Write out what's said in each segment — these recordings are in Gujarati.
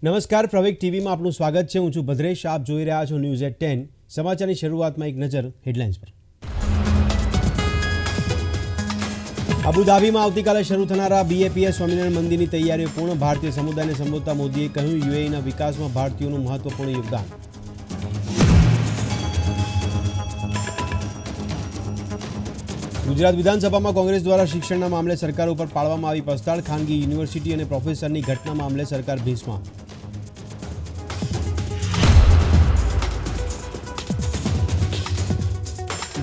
નમસ્કાર, પ્રવેગ ટીવીમાં આપનું સ્વાગત છે. હું છું ભદ્રેશ. આપ જોઈ રહ્યા છો ન્યૂઝ એટ 10. સમાચારની શરૂઆતમાં એક નજર હેડલાઇન્સ પર. અબુધાબીમાં આવતીકાલે શરૂ થનારા BAPS સ્વામિનારાયણ મંદિરની તૈયારીઓ પૂર્ણ. ભારતીય સમુદાયને સંબોધતા મોદીએ કહ્યું, યુએઈના વિકાસમાં ભારતીયોનું મહત્વપૂર્ણ યોગદાન. ગુજરાત વિધાનસભામાં કોંગ્રેસ દ્વારા શિક્ષણના મામલે સરકાર ઉપર પાડવામાં આવી પસ્તાળ. ખાનગી યુનિવર્સિટી અને પ્રોફેસરની ઘટના મામલે સરકાર ભીસમાં.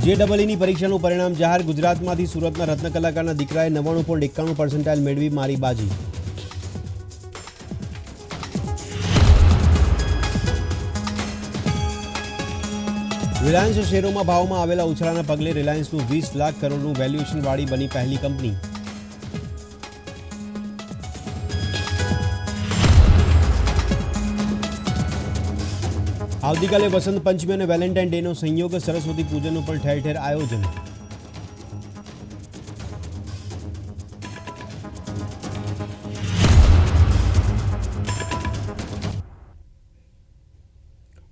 JEEની પરીક્ષાનું પરિણામ જાહેર. ગુજરાતમાંથી સુરતના રત્ન કલાકારના દીકરાએ 99.91% મેળવી મારી બાજી. રિલાયન્સ શેરોમાં ભાવમાં આવેલા ઉછાળાના પગલે રિલાયન્સનું 20 લાખ કરોડનું વેલ્યુએશનવાળી બની પહેલી કંપની. આવતીકાલે વસંત પંચમી અને વેલેન્ટાઇન ડેનો સંયોગ. સરસ્વતી પૂજનનું પણ ઠેર ઠેર આયોજન.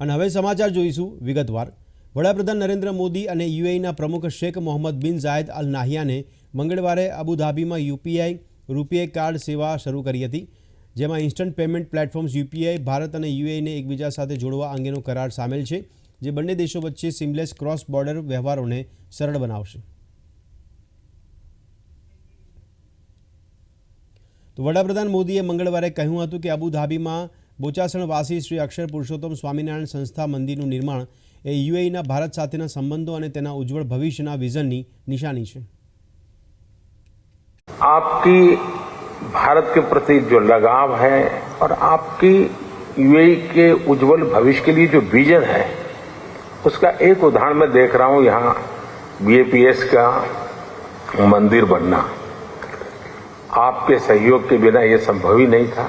અને હવે સમાચાર જોઈશું વિગતવાર. વડાપ્રધાન નરેન્દ્ર મોદી અને યુએઈના પ્રમુખ શેખ મોહમ્મદ બિન ઝાયદ અલ નાહયાને મંગળવારે અબુધાબીમાં યુપીઆઈ રૂપે કાર્ડ સેવા શરૂ કરી હતી, જેમાં instant payment platforms UPI Bharat અને યુએઈને એકબીજા સાથે જોડવા અંગેનો કરાર સામેલ છે, જે બંને દેશો વચ્ચે સિમલેસ ક્રોસ બોર્ડર વ્યવહારોને સરળ બનાવશે. તો વડાપ્રધાન મોદીએ મંગળવારે કહ્યું હતું કે અબુધાબીમાં બોચાસણવાસી શ્રી અક્ષર પુરુષોત્તમ સ્વામિનારાયણ સંસ્થા મંદિરનું નિર્માણ એ યુએઈના ભારત સાથેના સંબંધો અને તેના ઉજ્જવળ ભવિષ્યના વિઝનની નિશાની છે. आपकी भारत के प्रति जो लगाव है और आपकी यूएई के उज्जवल भविष्य के लिए जो विजन है, उसका एक उदाहरण मैं देख रहा हूं. यहाँ BAPS का मंदिर बनना आपके सहयोग के बिना ये संभव ही नहीं था.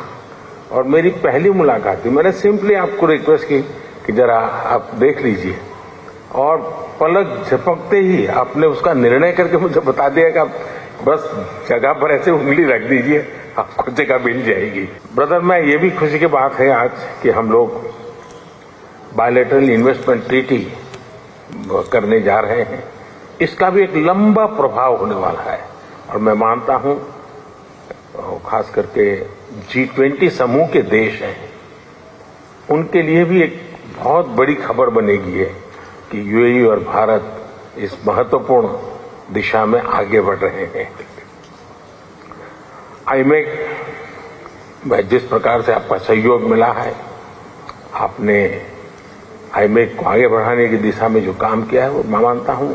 और मेरी पहली मुलाकात थी. मैंने सिंपली आपको रिक्वेस्ट की कि जरा आप देख लीजिए, और पलक झपकते ही आपने उसका निर्णय करके मुझे बता दिया कि आप बस जगह पर ऐसे उंगली रख दीजिए, आपको जगह मिल जाएगी. ब्रदर, मैं ये भी खुशी की बात है आज कि हम लोग बायलैटरल इन्वेस्टमेंट ट्रीटी करने जा रहे हैं. इसका भी एक लंबा प्रभाव होने वाला है, और मैं मानता हूं खास करके G20 समूह के देश हैं, उनके लिए भी एक बहुत बड़ी खबर बनेगी है कि यूएई और भारत इस महत्वपूर्ण दिशा में आगे बढ़ रहे हैं. आईमेक में जिस प्रकार से आपका सहयोग मिला है, आपने आईमेक को आगे बढ़ाने की दिशा में जो काम किया है, वो मैं मानता हूं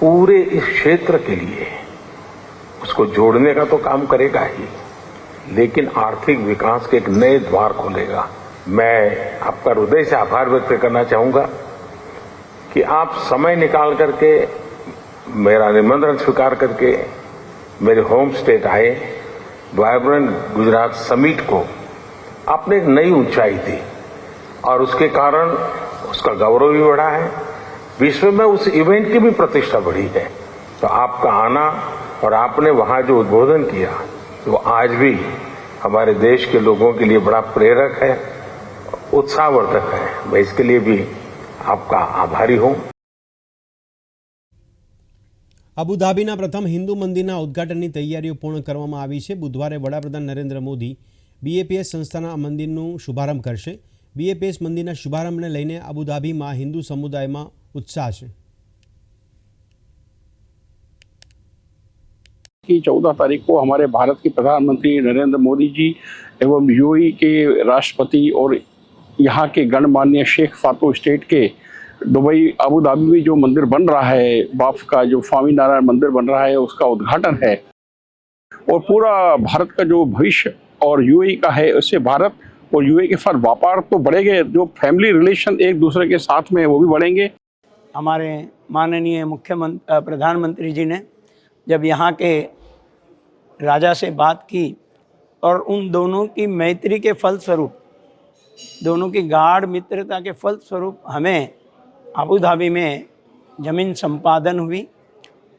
पूरे इस क्षेत्र के लिए उसको जोड़ने का तो काम करेगा ही, लेकिन आर्थिक विकास के एक नए द्वार खोलेगा. मैं आपका हृदय से आभार व्यक्त करना चाहूंगा कि आप समय निकाल करके मेरा निमंत्रण स्वीकार करके मेरे होम स्टेट आए. वाइब्रेंट गुजरात समिट को आपने एक नई ऊंचाई दी, और उसके कारण उसका गौरव भी बढ़ा है. विश्व में उस इवेंट की भी प्रतिष्ठा बढ़ी है. तो आपका आना और आपने वहां जो उद्बोधन किया, वो आज भी हमारे देश के लोगों के लिए बड़ा प्रेरक है, उत्साहवर्धक है. मैं इसके लिए भी आपका आभारी हूं. અબુધાબીના પ્રથમ હિન્દુ મંદિરના ઉદ્ઘાટનની તૈયારીઓ પૂર્ણ કરવામાં આવી છે. બુધવારે વડાપ્રધાન નરેન્દ્ર મોદી BAPS સંસ્થાના મંદિરનું શુભારંભ કરશે. BAPS મંદિરના શુભારંભને લઈને અબુધાબીમાં હિન્દુ સમુદાયમાં ઉત્સાહ છે. 14 तारीख को हमारे भारत के प्रधानमंत्री नरेंद्र मोदी जी एवं यूएई के राष्ट्रपति और यहाँ के गणमान्य शेख फातो स्टेट के दुबई अबू धाबी में जो मंदिर बन रहा है, बाप का जो स्वामीनारायण मंदिर बन रहा है, उसका उद्घाटन है. और पूरा भारत का जो भविष्य और यूएई का है, उससे भारत और यूएई के साथ व्यापार तो बढ़ेंगे, जो फैमिली रिलेशन एक दूसरे के साथ में वो भी बढ़ेंगे. हमारे माननीय मुख्यमंत्री प्रधानमंत्री जी ने जब यहाँ के राजा से बात की, और उन दोनों की मैत्री के फलस्वरूप, दोनों की गाढ़ मित्रता के फलस्वरूप हमें अबू धाबी में ज़मीन संपादन हुई.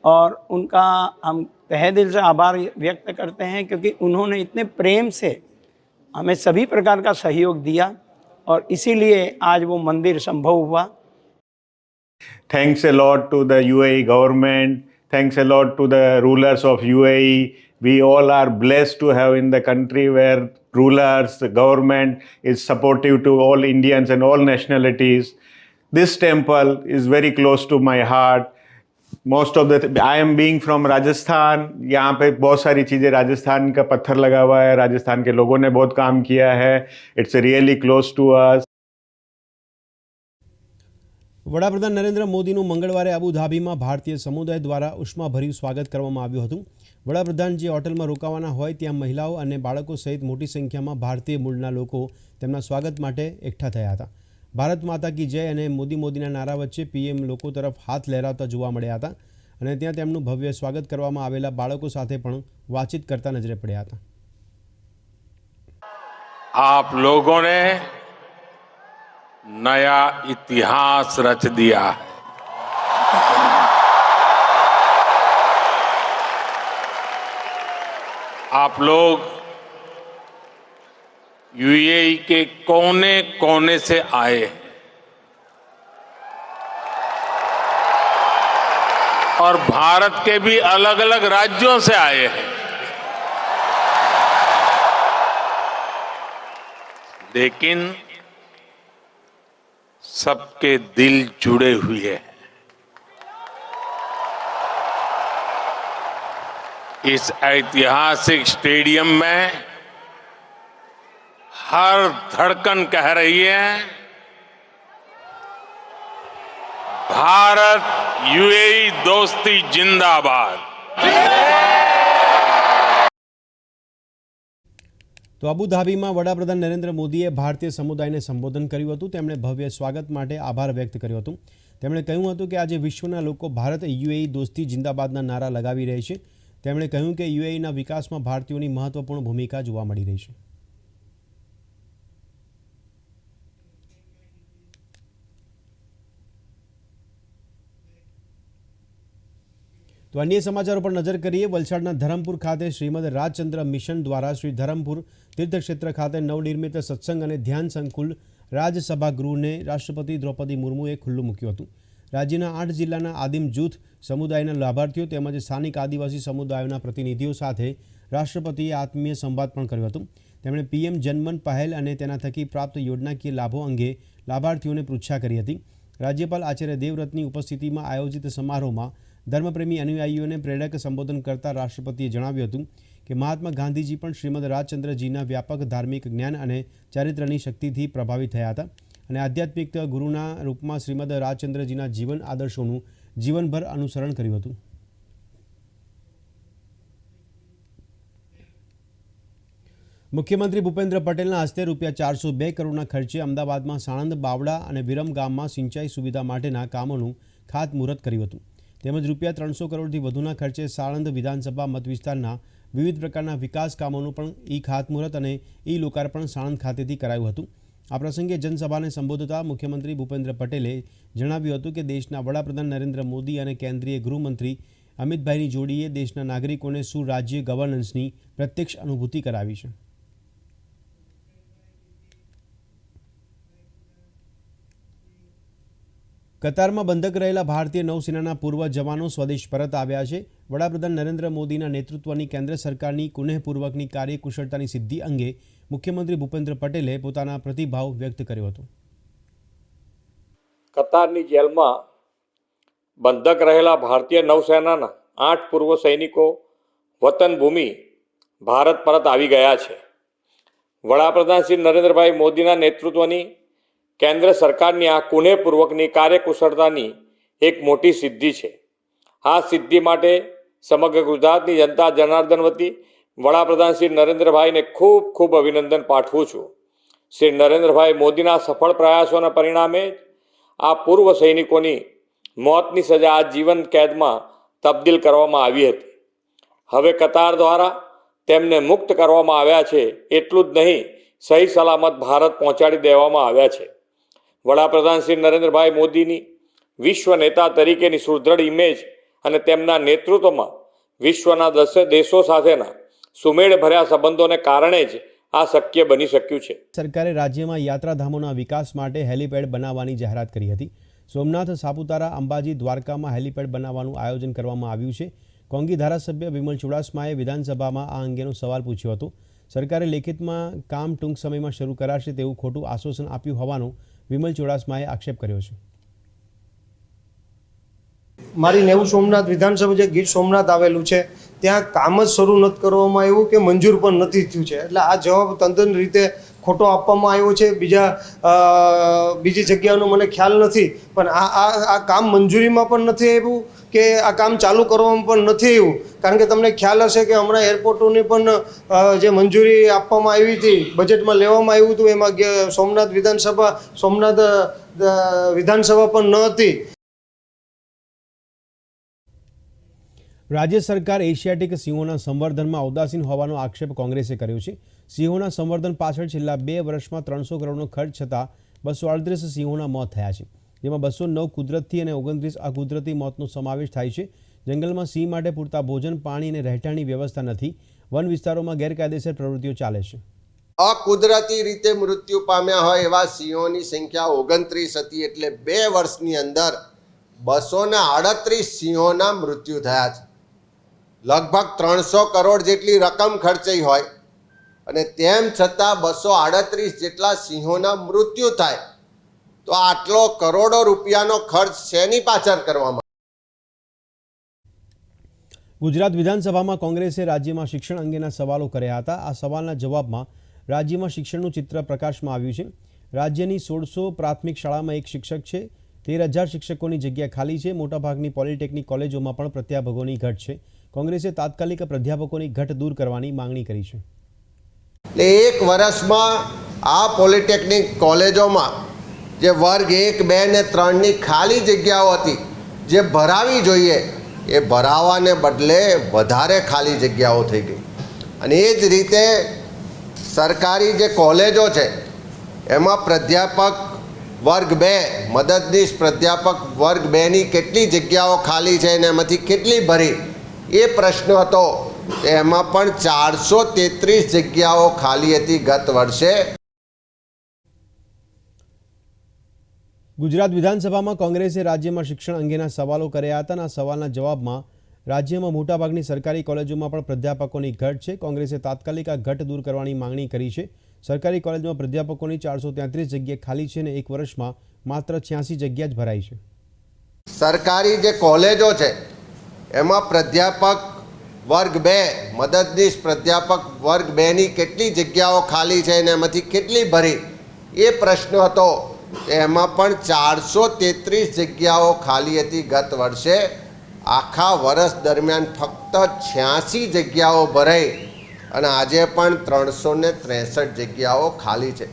और उनका हम तहे दिल से आभार व्यक्त करते हैं, क्योंकि उन्होंने इतने प्रेम से हमें सभी प्रकार का सहयोग दिया और इसीलिए आज वो मंदिर संभव हुआ। Thanks a lot to the UAE government. Thanks a lot to the rulers of UAE. We all are blessed to have in the country where rulers, the government is supportive to all Indians and all nationalities. This temple is very close to my heart. Most of the I am being from Rajasthan. यहाँ पे बहुत सारी चीज़ें राजस्थान का पत्थर लगा हुआ है, राजस्थान के लोगों ने बहुत काम किया है. It's really close to us. વડાપ્રધાન નરેન્દ્ર મોદીનું મંગળવારે અબુધાબીમાં ભારતીય સમુદાય દ્વારા ઉષ્માભર્યું સ્વાગત કરવામાં આવ્યું હતું. વડાપ્રધાન જે હોટલમાં રોકાવાના હોય ત્યાં મહિલાઓ અને બાળકો સહિત મોટી સંખ્યામાં ભારતીય મૂળના લોકો તેમના સ્વાગત માટે એકઠા થયા હતા. ભારત માતા કી જય અને મોદી મોદીના નારા વચ્ચે પીએમ લોકો તરફ હાથ લહેરાવતા જોવા મળ્યા હતા અને ત્યાં તેમનું ભવ્ય સ્વાગત કરવામાં આવેલા બાળકો સાથે પણ વાતચીત કરતા નજરે પડ્યા હતા. आप लोगों ने नया इतिहास रच दिया है. आप लोग यूएई के कोने कोने से आए हैं और भारत के भी अलग अलग राज्यों से आए हैं. लेकिन सबके दिल जुड़े हुए हैं. इस ऐतिहासिक स्टेडियम में हर धड़कन कह रही है, भारत यूएई दोस्ती जिंदाबाद. તો અબુધાબીમાં વડાપ્રધાન નરેન્દ્ર મોદીએ ભારતીય સમુદાયને સંબોધન કર્યું હતું. તેમણે ભવ્ય સ્વાગત માટે આભાર વ્યક્ત કર્યો હતો. તેમણે કહ્યું હતું કે આજે વિશ્વના લોકો ભારત યુએઈ દોસ્તી જિંદાબાદના નારા લગાવી રહી છે. તેમણે કહ્યું કે યુએઈના વિકાસમાં ભારતીયોની મહત્વપૂર્ણ ભૂમિકા જોવા મળી રહી છે. તો અન્ય સમાચારો પર નજર કરીએ. વલસાડના ધરમપુર ખાતે શ્રીમદ રાજચંદ્ર મિશન દ્વારા શ્રી ધરમપુર તીર્થક્ષેત્ર ખાતે નવનિર્મિત સત્સંગ અને ધ્યાન સંકુલ રાજસભા ગૃહને રાષ્ટ્રપતિ દ્રૌપદી મુર્મુએ ખુલ્લું મૂક્યું હતું. રાજ્યના 8 જિલ્લાના આદિમ જૂથ સમુદાયના લાભાર્થીઓ તેમજ સ્થાનિક આદિવાસી સમુદાયોના પ્રતિનિધિઓ સાથે રાષ્ટ્રપતિએ આત્મીય સંવાદ પણ કર્યો હતો. તેમણે પીએમ જનમન પહેલ અને તેના થકી પ્રાપ્ત યોજનાકીય લાભો અંગે લાભાર્થીઓને પૃચ્છા કરી હતી. રાજ્યપાલ આચાર્ય દેવવ્રતની ઉપસ્થિતિમાં આયોજિત સમારોહમાં ધર્મપ્રેમી અનુયાયીઓને પ્રેરક સંબોધન કરતા રાષ્ટ્રપતિએ જણાવ્યું હતું કે મહાત્મા ગાંધીજી પણ શ્રીમદ રાજચંદ્રજીના વ્યાપક ધાર્મિક જ્ઞાન અને ચારિત્ર્યની શક્તિથી પ્રભાવિત થયા હતા અને આધ્યાત્મિક ગુરુના રૂપમાં શ્રીમદ રાજચંદ્રજીના જીવન આદર્શોનું જીવનભર અનુસરણ કર્યું હતું. મુખ્યમંત્રી ભૂપેન્દ્ર પટેલના હસ્તે ₹402 કરોડના ખર્ચે અમદાવાદમાં સાણંદ, બાવડા અને વિરમ ગામમાં સિંચાઈ સુવિધા માટેના કામોનું ખાતમુહૂર્ત કર્યું હતું. તેમજ ₹300 કરોડથી વધુના ખર્ચે સાણંદ વિધાનસભા મત વિસ્તારના વિવિધ પ્રકારના વિકાસ કામોનું પણ ખાતમુહૂર્ત અને લોકાર્પણ સાણંદ ખાતેથી કરાયું હતું. આ પ્રસંગે જનસભાને સંબોધતા મુખ્યમંત્રી ભૂપેન્દ્ર પટેલે જણાવ્યું હતું કે દેશના વડાપ્રધાન નરેન્દ્ર મોદી અને કેન્દ્રીય ગૃહમંત્રી અમિતભાઈની જોડીએ દેશના નાગરિકોને સુરાજ્ય ગવર્નન્સની પ્રત્યક્ષ અનુભૂતિ કરાવી છે. કતારમાં બંધક રહેલા ભારતીય નૌસેનાના પૂર્વ જવાનો સ્વદેશ પરત આવ્યા છે. વડાપ્રધાન નરેન્દ્ર મોદીના નેતૃત્વની કેન્દ્ર સરકારની કુનેહપૂર્વકની કાર્યકુશળતાની સિદ્ધિ અંગે મુખ્યમંત્રી ભૂપેન્દ્ર પટેલે પોતાના પ્રતિભાવ વ્યક્ત કર્યો હતો. કતારની જેલમાં બંધક રહેલા ભારતીય નૌસેનાના 8 પૂર્વ સૈનિકો વતન ભૂમિ ભારત પરત આવી ગયા છે. વડાપ્રધાન શ્રી નરેન્દ્રભાઈ મોદીના નેતૃત્વની કેન્દ્ર સરકારની આ કુનેહપૂર્વકની કાર્યકુશળતાની એક મોટી સિદ્ધિ છે. આ સિદ્ધિ માટે સમગ્ર ગુજરાતની જનતા જનાર્દન વતી વડાપ્રધાન શ્રી નરેન્દ્રભાઈને ખૂબ ખૂબ અભિનંદન પાઠવું છું. શ્રી નરેન્દ્રભાઈ મોદીના સફળ પ્રયાસોના પરિણામે આ પૂર્વ સૈનિકોની મોતની સજા આ જીવન કેદમાં તબદીલ કરવામાં આવી હતી. હવે કતાર દ્વારા તેમને મુક્ત કરવામાં આવ્યા છે. એટલું જ નહીં, સહી સલામત ભારત પહોંચાડી દેવામાં આવ્યા છે. વડાપ્રધાન શ્રી નરેન્દ્રભાઈ મોદીની વિશ્વ નેતા તરીકેની સુદૃઢ ઇમેજ અને તેમના નેતૃત્વમાં વિશ્વના 10 દેશો સાથેના સુમેળ ભર્યા સંબંધોને કારણે જ આ શક્ય બની શક્યું છે. સરકારે રાજ્યમાં યાત્રાધામોના વિકાસ માટે હેલીપેડ બનાવવાની જાહેરાત કરી હતી. સોમનાથ, સાપુતારા, અંબાજી, દ્વારકામાં હેલીપેડ બનાવવાનું આયોજન કરવામાં આવ્યું છે. કોંગી ધારાસભ્ય વિમલ ચુડાસમાએ વિધાનસભામાં આ અંગેનો સવાલ પૂછ્યો હતો. સરકારે લેખિતમાં કામ ટૂંક સમયમાં શરૂ કરાશે તેવું ખોટું આશ્વાસન આપ્યું હોવાનો વિમલ ચુડાસમાએ આક્ષેપ કર્યો છે. મારી નેવું સોમનાથ વિધાનસભા જે ગીર સોમનાથ આવેલું છે ત્યાં કામ જ શરૂ નથી કરવામાં આવ્યું કે મંજૂર પણ નથી થયું છે. એટલે આ જવાબ તદ્દન રીતે ખોટો આપવામાં આવ્યો છે. બીજી જગ્યાનો મને ખ્યાલ નથી, પણ આ કામ મંજૂરીમાં પણ નથી આવ્યું કે આ કામ ચાલુ કરવામાં પણ નથી આવ્યું. કારણ કે તમને ખ્યાલ હશે કે હમણાં એરપોર્ટોની પણ જે મંજૂરી આપવામાં આવી હતી, બજેટમાં લેવામાં આવ્યું હતું, એમાં સોમનાથ વિધાનસભા પણ ન હતી. રાજ્ય સરકાર એશિયાટિક સિંહોના સંવર્ધનમાં ઉદાસીન હોવાનો આક્ષેપ કોંગ્રેસે કર્યો છે. સિંહોના સંવર્ધન પાછળ છેલ્લા 2 વર્ષમાં 300 કરોડનો ખર્ચ છતાં 238 સિંહોના મોત થયા છે, જેમાં 209 કુદરતી અને 29 અકુદરતી મોતનો સમાવેશ થાય છે. જંગલમાં સિંહ માટે પૂરતા ભોજન, પાણી અને રહેઠાણની વ્યવસ્થા નથી. વન વિસ્તારોમાં ગેરકાયદેસર પ્રવૃત્તિઓ ચાલે છે. અકુદરતી રીતે મૃત્યુ પામ્યા હોય એવા સિંહોની સંખ્યા 29 હતી. એટલે 2 વર્ષની અંદર 238 સિંહોના મૃત્યુ થયા છે. લગભગ 300 કરોડ જેટલી રકમ ખર્ચાઈ હોય અને તેમ છતાં 238 જેટલા સિંહોના મૃત્યુ થાય તો આટલો કરોડો રૂપિયાનો ખર્ચ શેની પાછળ કરવામાં? ગુજરાત વિધાનસભામાં કોંગ્રેસે રાજ્યમાં શિક્ષણ અંગેના સવાલો કર્યા હતા. આ સવાલના જવાબમાં રાજ્યમાં શિક્ષણનું ચિત્ર પ્રકાશમાં આવ્યું છે. રાજ્યની 1600 પ્રાથમિક શાળામાં એક શિક્ષક છે. 13,000 શિક્ષકોની જગ્યા ખાલી છે. મોટાભાગની પોલિટેકનિક કોલેજોમાં પણ પ્રાધ્યાપકોની ઘટ છે. કોંગ્રેસે તાત્કાલિક પ્રાધ્યાપકોની ઘટ દૂર કરવાની માંગણી કરી છે. એક વર્ષમાં આ પોલિટેકનિક કોલેજોમાં જે વર્ગ 1, 2 ને 3ની ખાલી જગ્યાઓ હતી જે ભરાવી જોઈએ એ ભરાવાને બદલે વધારે ખાલી જગ્યાઓ થઈ ગઈ. અને એ જ રીતે સરકારી જે કોલેજો છે એમાં પ્રાધ્યાપક વર્ગ 2, મદદનીશ પ્રાધ્યાપક વર્ગ 2ની કેટલી જગ્યાઓ ખાલી છે અને એમાંથી કેટલી ભરી એ પ્રશ્ન હતો. એમાં પણ 433 જગ્યાઓ ખાલી હતી ગત વર્ષે. ગુજરાત વિધાનસભામાં કોંગ્રેસે રાજ્યમાં શિક્ષણ અંગેના સવાલો કર્યા હતા. આ સવાલના જવાબમાં રાજ્યમાં મોટાભાગની સરકારી કોલેજોમાં પણ પ્રાધ્યાપકોની ઘટ છે. કોંગ્રેસે તાત્કાલિક આ ઘટ દૂર કરવાની માંગણી કરી છે. સરકારી કોલેજમાં પ્રાધ્યાપકોની 433 જગ્યા ખાલી છે અને 1 વર્ષમાં માત્ર 86 જગ્યા જ ભરાઈ છે. સરકારી જે કોલેજો છે એમાં પ્રાધ્યાપક વર્ગ 2, મદદનીશ પ્રાધ્યાપક વર્ગ 2ની કેટલી જગ્યાઓ ખાલી છે અને એમાંથી કેટલી ભરી એ પ્રશ્ન હતો. એમાં પણ 433 જગ્યાઓ ખાલી હતી ગત વર્ષે. આખા વર્ષ દરમિયાન ફક્ત 86 જગ્યાઓ ભરાઈ અને આજે પણ 363 જગ્યાઓ ખાલી છે.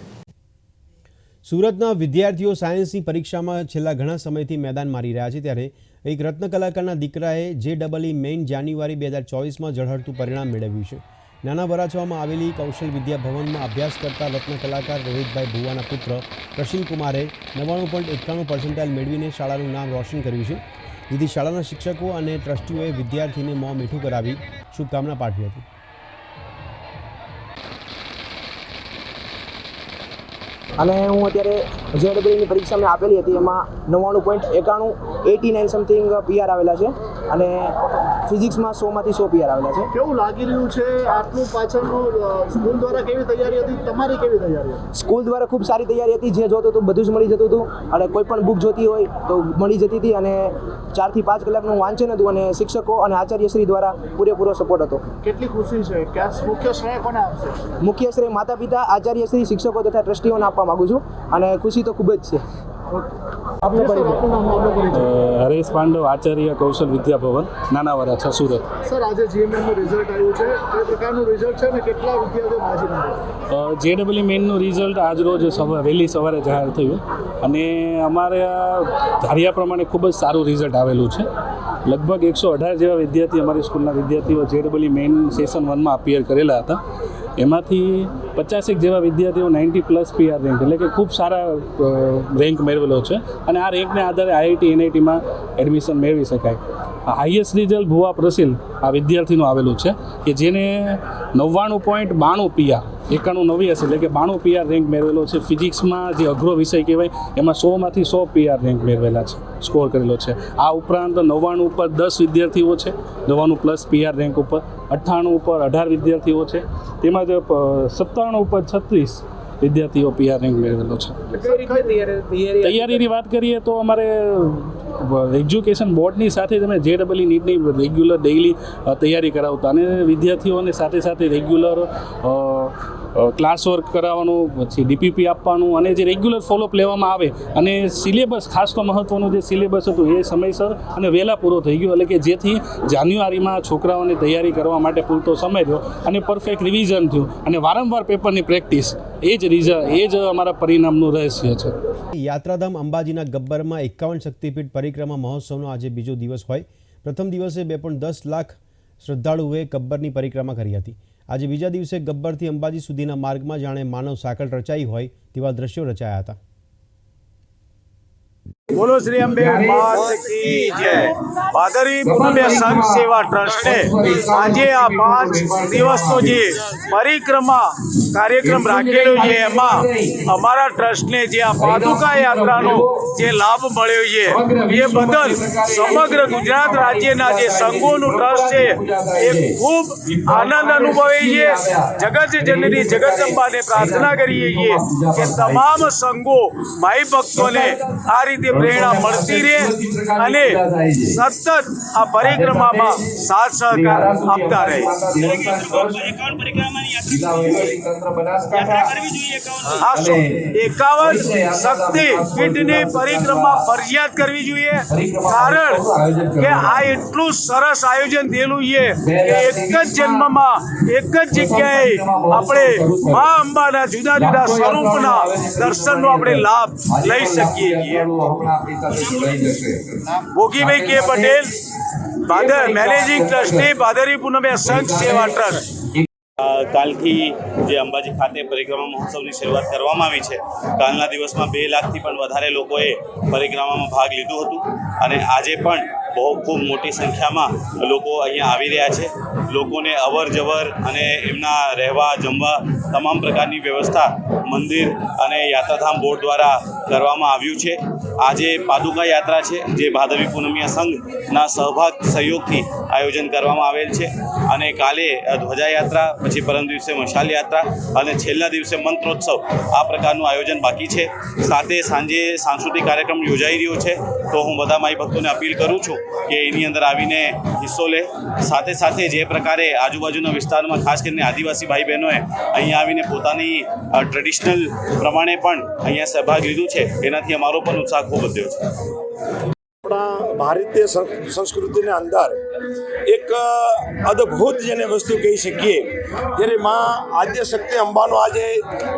સુરતના વિદ્યાર્થીઓ સાયન્સની પરીક્ષામાં છેલ્લા ઘણા સમયથી મેદાન મારી રહ્યા છે. ત્યારે એક રત્ન કલાકારના દીકરાએ JEE મેઇન જાન્યુઆરી 2024માં ઝળહળતું પરિણામ મેળવ્યું છે. નાના વરાછવામાં આવેલી કૌશલ વિદ્યા ભવનમાં અભ્યાસ કરતા રત્ન કલાકાર રોહિતભાઈ ભુવાના પુત્ર પ્રશીલ કુમારે 99.91% મેળવીને શાળાનું નામ રોશન કર્યું છે. જેથી શાળાના શિક્ષકો અને ટ્રસ્ટીઓએ વિદ્યાર્થીને મોં મીઠું કરાવી શુભકામના પાઠવી હતી. અને હું અત્યારે JEEની પરીક્ષા મેં આપેલી હતી, એમાં 99.89 સમથિંગ PR આવેલા છે અને ફિઝિક્સમાં 100માંથી 100 PR આવેલા છે. કેવું લાગી રહ્યું છે? આટલું પાછળનું સ્કૂલ દ્વારા કેવી તૈયારી હતી, તમારી કેવી તૈયારી હતી? સ્કૂલ દ્વારા ખૂબ સારી તૈયારી હતી. જે જોતું હતું બધું જ મળી જતું હતું અને કોઈ પણ બુક જોતી હોય તો મળી જતી હતી અને 4 થી 5 કલાકનું વાંચન હતું અને શિક્ષકો અને આચાર્યશ્રી દ્વારા પૂરેપૂરો સપોર્ટ હતો. કેટલી ખુશી છે કે મુખ્ય શ્રેય કોને આપશે? મુખ્ય શ્રેય માતા પિતા, આચાર્યશ્રી, શિક્ષકો તથા ટ્રસ્ટીઓને આપવા માંગુ છું અને ખુશી તો ખૂબ જ છે. હરેશ પાંડવ, આચાર્ય કૌશલ વિદ્યા ભવન, નાના વરાછા, સુરત. સર, આજે GMMનું રિઝલ્ટ આવ્યું છે, કઈ પ્રકારનું રિઝલ્ટ છે અને કેટલા વિદ્યાર્થીઓ હાજર હતા? JEE મેઇનનું રિઝલ્ટ આજ રોજ વહેલી સવારે જાહેર થયું અને અમારે ધાર્યા પ્રમાણે ખૂબ જ સારું રિઝલ્ટ આવેલું છે. લગભગ 118 જેવા વિદ્યાર્થી, અમારી સ્કૂલના વિદ્યાર્થીઓ JEE મેઇન સેશન 1માં અપિયર કરેલા હતા. એમાંથી 50 જેવા વિદ્યાર્થીઓ 90+ PR રેન્ક, એટલે કે ખૂબ સારા રેન્ક મેળવેલો છે અને આ રેન્કને આધારે IIT NITમાં એડમિશન મેળવી શકાય. હાઈએસ્ટ રિઝલ્ટ ભુવા પ્રશીલ આ વિદ્યાર્થીનું આવેલું છે કે જેને 99.92 PR 91 એટલે કે 92 PR રેન્ક મેળવેલો છે. ફિઝિક્સમાં જે અઘરો વિષય કહેવાય એમાં 100માંથી 100 PR રેન્ક મેળવેલા છે, સ્કોર કરેલો છે. આ ઉપરાંત 99 ઉપર 10 વિદ્યાર્થીઓ છે, 99 પ્લસ PR રેન્ક ઉપર, 98 ઉપર 18 વિદ્યાર્થીઓ છે, તેમજ 97 ઉપર 36 વિદ્યાર્થીઓ PR રેન્ક મેળવેલો છે. તૈયારીની વાત કરીએ તો અમારે એજ્યુકેશન બોર્ડની સાથે તમે JEE નીટની રેગ્યુલર ડેઇલી તૈયારી કરાવતા અને વિદ્યાર્થીઓને સાથે સાથે રેગ્યુલર ક્લાસ વર્ક કરાવવાનું, પછી DPP આપવાનું અને જે રેગ્યુલર ફોલોઅપ લેવામાં આવે અને સિલેબસ, ખાસ તો મહત્ત્વનું જે સિલેબસ હતું એ સમયસર અને વહેલા પૂરો થઈ ગયો, એટલે કે જેથી જાન્યુઆરીમાં છોકરાઓને તૈયારી કરવા માટે પૂરતો સમય રહ્યો અને પરફેક્ટ રિવિઝન થયું અને વારંવાર પેપરની પ્રેક્ટિસ, એ જ અમારા પરિણામનું રહસ્ય છે. યાત્રાધામ અંબાજીના ગબ્બરમાં 51 શક્તિપીઠ પરિક્રમા મહોત્સવનો આજે બીજો દિવસ હોય. પ્રથમ દિવસે 2.10 લાખ શ્રદ્ધાળુઓએ ગબ્બરની પરિક્રમા કરી હતી. આજે બીજા દિવસે ગબ્બરથી અંબાજી સુધીના માર્ગમાં જાણે માનવ સાંકળ રચાઈ હોય તેવા દ્રશ્યો રચાયા હતા. બોલો શ્રી અંબે માત કી જય. ભાદરવી પૂનમે સંઘ સેવા ટ્રસ્ટે આજે આ 5 દિવસનો જે પરિક્રમા કાર્યક્રમ રાખેલો છે એમાં અમારા ટ્રસ્ટને જે આ પાદુકા યાત્રાનો જે લાભ મળ્યો છે એ બદલ સમગ્ર ગુજરાત રાજ્યના જે સંઘોનું ટ્રસ્ટ છે એ ખૂબ આનંદ અનુભવે છે. જગત જનની જગદંબાને પ્રાર્થના કરીએ છીએ કે તમામ સંઘો ભાઈ ભક્તોને આ રીતે પ્રેરણા મળતી રહે અને સતત આ પરિક્રમામાં સાથ સહકાર આપતા રહે. 51 શક્તિપીઠની પરિક્રમા ફરજિયાત કરવી જોઈએ, કારણ કે આ એટલું સરસ આયોજન થયેલું છે કે એક જ જન્મમાં એક જ જગ્યાએ આપણે મા અંબાના જુદા જુદા સ્વરૂપના દર્શનનો આપણે લાભ લઈ શકીએ છીએ. ભોગીભાઈ કે પટેલ, મેનેજિંગ ટ્રસ્ટી, ભાદરવી પૂનમે સંઘ સેવા ટ્રસ્ટ. કાલથી જે અંબાજી ખાતે પરિક્રમા મહોત્સવની શરૂઆત કરવામાં આવી છે. કાલના દિવસમાં 2 લાખથી પણ વધારે લોકોએ પરિક્રમામાં ભાગ લીધું હતું અને આજે પણ ખૂબ મોટી સંખ્યામાં લોકો અહીંયા આવી રહ્યા છે. લોકોને અવર જવર અને એમના રહેવા જમવા તમામ પ્રકારની વ્યવસ્થા મંદિર અને યાત્રાધામ બોર્ડ દ્વારા કરવામાં આવ્યું છે. આજે પાદુકા યાત્રા છે જે ભાદરવી પૂનમિયા સંઘના સહયોગથી આયોજન કરવામાં આવેલ છે અને કાલે ધ્વજાયાત્રા, પછી પરમ દિવસે મશાલ યાત્રા અને છેલ્લા દિવસે મંત્રોત્સવ, આ પ્રકારનું આયોજન બાકી છે. સાથે સાંજે સાંસ્કૃતિક કાર્યક્રમ યોજાઈ રહ્યો છે. તો હું બધા માઈ ભક્તોને અપીલ કરું છું કે એની અંદર આવીને હિસ્સો લે. સાથે સાથે જે પ્રકારે આજુબાજુના વિસ્તારમાં ખાસ કરીને આદિવાસી ભાઈ બહેનોએ અહીંયા આવીને પોતાની ટ્રેડિશનલ પ્રમાણે પણ અહીંયા સહભાગ લીધું છે, એનાથી અમારો પણ ઉત્સાહ ખૂબ વધ્યો છે. આપણા ભારતીય સંસ્કૃતિના અંદર એક અદ્ભુત જેને વસ્તુ કહી શકીએ, જ્યારે માં આદ્ય શક્તિ અંબાનો આજે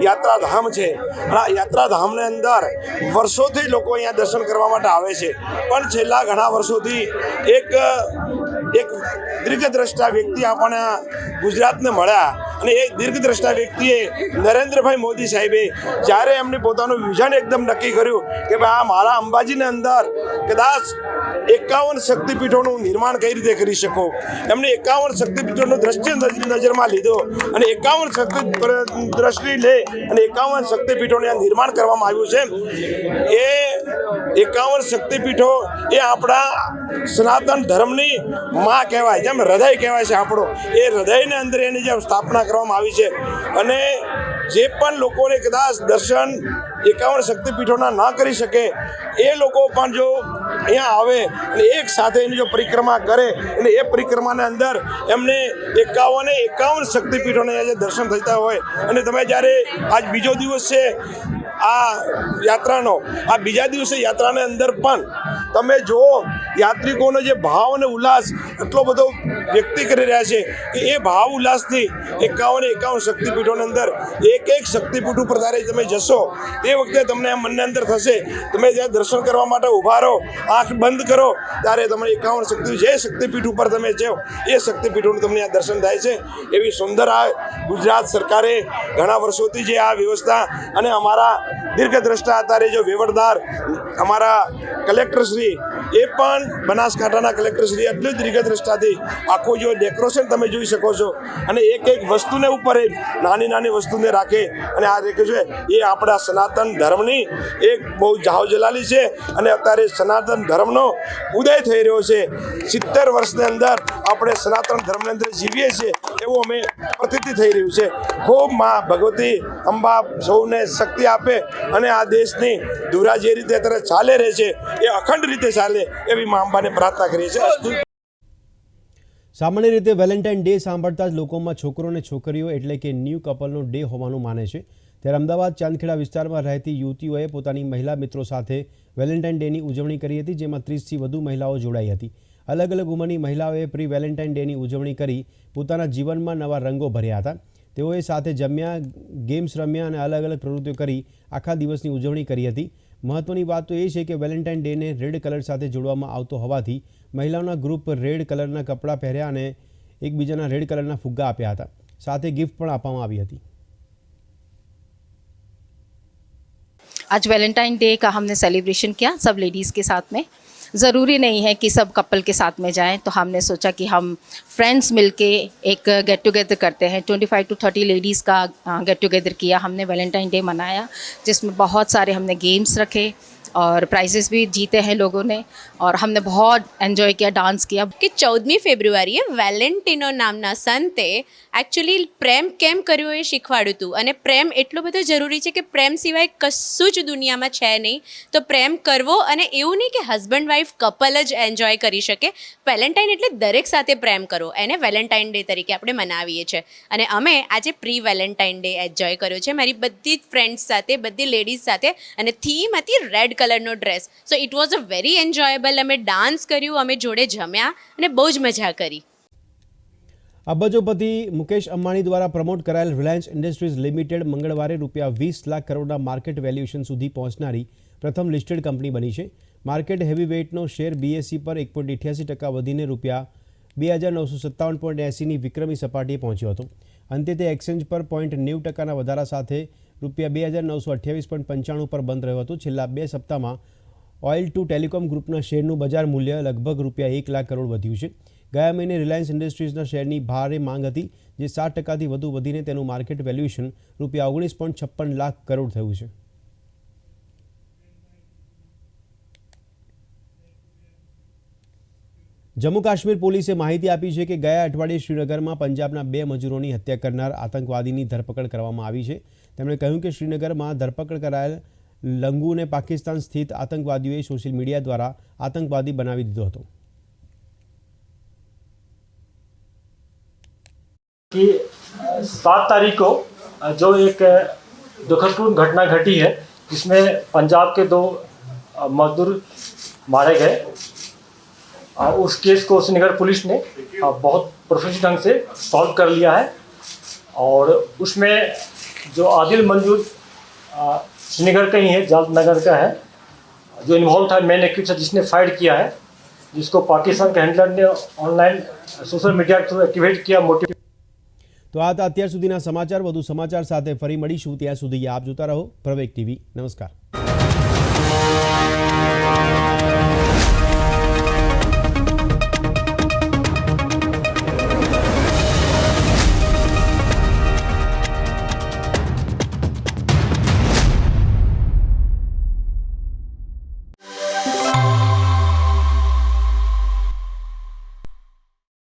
યાત્રાધામ છે અને આ યાત્રાધામને અંદર વર્ષોથી લોકો અહીંયા દર્શન કરવા માટે આવે છે. પણ છેલ્લા ઘણા વર્ષોથી એક દીર્ઘદ્રષ્ટા વ્યક્તિ આપણને ગુજરાતને મળ્યા અને એ દીર્ઘદ્રષ્ટા વ્યક્તિએ નરેન્દ્રભાઈ મોદી સાહેબે જ્યારે એમને પોતાનું વિઝન એકદમ નક્કી કર્યું કે ભાઈ આ મારા અંબાજીની અંદર કદાચ 51 શક્તિપીઠોનું નિર્માણ કઈ રીતે કરી શકો, એમને 51 શક્તિપીઠોનું દ્રષ્ટિ નજરમાં લીધો અને 51 શક્તિ દ્રષ્ટિ લે અને 51 શક્તિપીઠોનું નિર્માણ કરવામાં આવ્યું છે. એ 51 શક્તિપીઠો એ આપણા સનાતન ધર્મની માં કહેવાય, જેમ હૃદય કહેવાય છે આપણો, એ હૃદયની અંદર એની જેમ સ્થાપના કરવામાં આવી છે. અને જે પણ લોકોને કદાચ દર્શન 51 શક્તિપીઠોના ન કરી શકે એ લોકો પણ જો અહીંયા આવે અને એક સાથે એની જો પરિક્રમા કરે અને એ પરિક્રમાની અંદર એમને 51 શક્તિપીઠોને જે દર્શન થતા હોય અને તમે જ્યારે આજ બીજો દિવસ છે આ યાત્રાનો, આ બીજા દિવસે યાત્રાની અંદર પણ તમે જુઓ યાત્રિકોનો જે ભાવ અને ઉલ્લાસ એટલો બધો વ્યક્ત કરી રહ્યા છે કે એ ભાવ ઉલ્લાસથી 51 શક્તિપીઠોની અંદર એક શક્તિપીઠ ઉપર જ્યારે તમે જશો તે વખતે તમને મનની અંદર થશે, તમે જ્યાં દર્શન કરવા માટે ઊભા રહો, આંખ બંધ કરો ત્યારે તમે 51 શક્તિપીઠ જે શક્તિપીઠ ઉપર તમે જાઓ એ શક્તિપીઠોનું તમને આ દર્શન થાય છે. એવી સુંદર આ ગુજરાત સરકારે ઘણા વર્ષોથી જે આ વ્યવસ્થા અને અમારા દીર્ઘદ્રષ્ટા અત્યારે જો વેવડદાર અમારા કલેક્ટરશ્રી, એ પણ બનાસકાંઠાના કલેક્ટરશ્રી એટલું જ દીર્ઘદ્રષ્ટાથી આ આખું જો ડેકોરેશન તમે જોઈ શકો છો અને એક એક વસ્તુને ઉપર એ નાની નાની વસ્તુને રાખે અને આ રાખ્યું છે એ આપણા સનાતન ધર્મની એક બહુ જાહોજલાલી છે અને અત્યારે સનાતન ધર્મનો ઉદય થઈ રહ્યો છે 70 વર્ષની અંદર આપણે સનાતન ધર્મની અંદર જીવીએ છીએ એવું અમે પ્રતીતિ થઈ રહ્યું છે। ખૂબ માં ભગવતી અંબા સૌને શક્તિ આપે અને આ દેશની ધુરા જે રીતે અત્યારે ચાલે રહે છે એ અખંડ રીતે ચાલે એવી માં અંબાને પ્રાર્થના કરીએ છીએ। સામાન્ય રીતે વેલેન્ટાઇન ડે સાંભળતા જ લોકોમાં છોકરો અને છોકરીઓ એટલે કે ન્યૂ કપલનો ડે હોવાનું માને છે। ત્યારે અમદાવાદ ચાંદખેડા વિસ્તારમાં રહેતી યુવતીઓએ પોતાની મહિલા મિત્રો સાથે વેલેન્ટાઇન ડેની ઉજવણી કરી હતી, જેમાં 30થી વધુ મહિલાઓ જોડાઈ હતી। અલગ અલગ ઉંમરની મહિલાઓએ પ્રી વેલેન્ટાઇન ડેની ઉજવણી કરી પોતાના જીવનમાં નવા રંગો ભર્યા હતા। તેઓએ સાથે જમ્યા, ગેમ્સ રમ્યા અને અલગ અલગ પ્રવૃત્તિઓ કરી આખા દિવસની ઉજવણી કરી હતી। મહત્વની વાત તો એ છે કે વેલેન્ટાઇન ડેને રેડ કલર સાથે જોડવામાં આવતો હોવાથી મહિલાઓના ગ્રુપ રેડ કલરના કપડાં પહેર્યા અને એકબીજાના રેડ કલરના ફુગ્ગા આપ્યા હતા, સાથે ગિફ્ટ પણ આપવામાં આવી હતી। आज वैलेंटाइन डे का हमने सेलिब्रेशन किया सब लेडीज़ के साथ में। ज़रूरी नहीं है कि सब कपल के साथ में जाएं, तो हमने सोचा कि हम फ्रेंड्स मिलके एक गेट टुगेदर करते हैं। 25 to 30 लेडीज़ का गेट टुगेदर किया हमने, वैलेंटाइन डे मनाया, जिसमें बहुत सारे हमने गेम्स रखे और प्राइजेस भी जीते हैं लोगों ने और हमने बहुत एंजॉय किया, डांस किया। कि 14મી ફેબ્રુઆરીએ વેલેન્ટિનો નામના સંતે એકચ્યુઅલી પ્રેમ કેમ કર્યો એ શીખવાડ્યું હતું અને પ્રેમ એટલો બધો જરૂરી છે કે પ્રેમ સિવાય કશું જ દુનિયામાં છે નહીં, તો પ્રેમ કરવો અને એવું નહીં કે હસબન્ડ વાઈફ કપલ જ એન્જોય કરી શકે। વેલેન્ટાઇન એટલે દરેક સાથે પ્રેમ કરો, એને વેલેન્ટાઇન ડે તરીકે આપણે મનાવીએ છીએ અને અમે આજે પ્રી વેલેન્ટાઇન ડે એન્જોય કર્યો છે મારી બધી જ ફ્રેન્ડ્સ સાથે, બધી લેડીઝ સાથે અને થીમ હતી રેડ કલરનો dress. So it was a very enjoyable. અમે ડાન્સ કર્યું, અમે જોડે જમ્યા અને બહુ જ મજા કરી। અબજોપતિ મુકેશ અંબાણી દ્વારા પ્રમોટ કરાયેલ રિલાયન્સ ઇન્ડસ્ટ્રીઝ લિમિટેડ મંગળવારે ₹20 લાખ કરોડના માર્કેટ વેલ્યુએશન સુધી પહોંચનારી પ્રથમ લિસ્ટેડ કંપની બની છે। માર્કેટ હેવીવેઇટનો શેર BSE પર 1.88% વધીને ₹2957.80ની વિક્રમી સપાટીએ પહોંચ્યો હતો। અંતે તે એક્સચેન્જ પર 0.90%ના વધારા સાથે ₹2928.95 પર બંધ રહ્યો હતો। છેલ્લા 2 સપ્તાહમાં ઓઇલ ટુ ટેલિકોમ ગ્રુપના શેરનું બજાર મૂલ્ય લગભગ ₹1 લાખ કરોડ વધ્યું છે। ગયા મહિને રિલાયન્સ ઇન્ડસ્ટ્રીઝના શેરની ભારે માંગ હતી, જે 7%થી વધુ વધીને તેનું માર્કેટ વેલ્યુએશન ₹19.56 લાખ કરોડ થયું છે। જમ્મુ કાશ્મીર પોલીસે માહિતી આપી છે કે ગયા અઠવાડિયે શ્રીનગરમાં પંજાબના 2 મજૂરોની હત્યા કરનાર આતંકવાદીની ધરપકડ કરવામાં આવી છે। તેમણે કહ્યું કે શ્રીનગરમાં ધરપકડ કરાયેલ લંગુને પાકિસ્તાન સ્થિત આતંકવાદીઓએ સોશિયલ મીડિયા દ્વારા આતંકવાદી બનાવી દીધો હતો। कि 7 तारीख को जो एक दुखदपूर्ण घटना घटी है जिसमें पंजाब के 2 मजदूर मारे गए, उस केस को श्रीनगर पुलिस ने बहुत प्रोफेशनल ढंग से सॉल्व कर लिया है और उसमें जो आदिल मंजूर श्रीनगर का ही है, जालत नगर का है, जो इन्वॉल्व था मेन एक्यूज जिसने फायर किया है, जिसको पाकिस्तान के हैंडलर ने ऑनलाइन सोशल मीडिया के थ्रू एक्टिवेट किया मोटिव। तो आ અત્યાર સુધીના સમાચાર, વધુ સમાચાર સાથે ફરી મળીશું। ત્યાં સુધી આપ જોતા રહો પ્રવેગ ટીવી। નમસ્કાર।